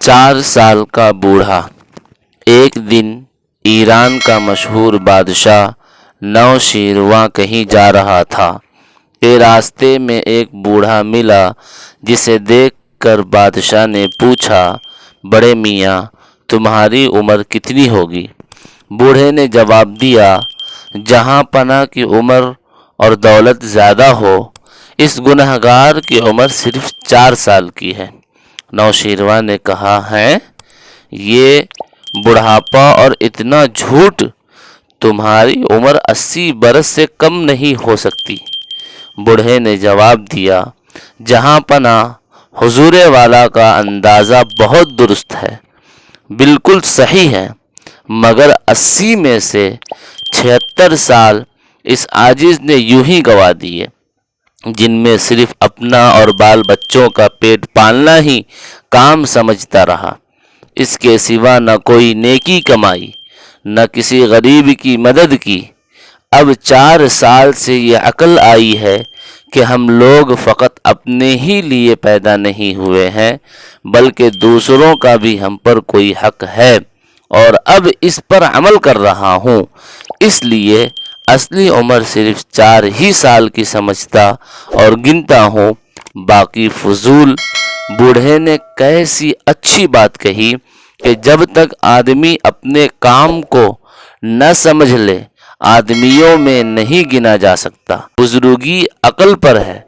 4 سال کا بوڑھا۔ ایک دن ایران کا مشہور بادشاہ نوشیروان کہیں جا رہا تھا کہ راستے میں ایک بوڑھا ملا، جسے دیکھ کر بادشاہ نے پوچھا، بڑے میاں تمہاری عمر کتنی ہوگی؟ بوڑھے نے جواب دیا، جہاں پناہ کی عمر اور دولت زیادہ ہو، اس گنہگار کی عمر صرف 4 سال کی ہے۔ نوشیروان نے کہا، ہے یہ بڑھاپا اور اتنا جھوٹ! تمہاری عمر 80 برس سے کم نہیں ہو سکتی۔ بوڑھے نے جواب دیا، جہاں پناہ حضور والا کا اندازہ بہت درست ہے، بالکل صحیح ہے، مگر 80 میں سے 76 سال اس عاجز نے یوں ہی گنوا دیے، جن میں صرف اپنا اور بال بچوں کا پیٹ پالنا ہی کام سمجھتا رہا، اس کے سوا نہ کوئی نیکی کمائی، نہ کسی غریب کی مدد کی۔ اب 4 سال سے یہ عقل آئی ہے کہ ہم لوگ فقط اپنے ہی لیے پیدا نہیں ہوئے ہیں، بلکہ دوسروں کا بھی ہم پر کوئی حق ہے، اور اب اس پر عمل کر رہا ہوں، اس لیے اصلی عمر صرف 4 ہی سال کی سمجھتا اور گنتا ہوں، باقی فضول۔ بوڑھے نے کیسی اچھی بات کہی کہ جب تک آدمی اپنے کام کو نہ سمجھ لے، آدمیوں میں نہیں گنا جا سکتا۔ بزرگی عقل پر ہے،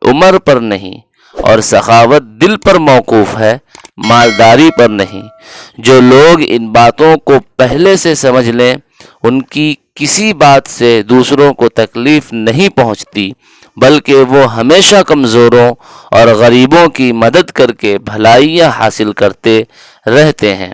عمر پر نہیں، اور سخاوت دل پر موقوف ہے، مالداری پر نہیں۔ جو لوگ ان باتوں کو پہلے سے سمجھ لیں، ان کی کسی بات سے دوسروں کو تکلیف نہیں پہنچتی، بلکہ وہ ہمیشہ کمزوروں اور غریبوں کی مدد کر کے بھلائیاں حاصل کرتے رہتے ہیں۔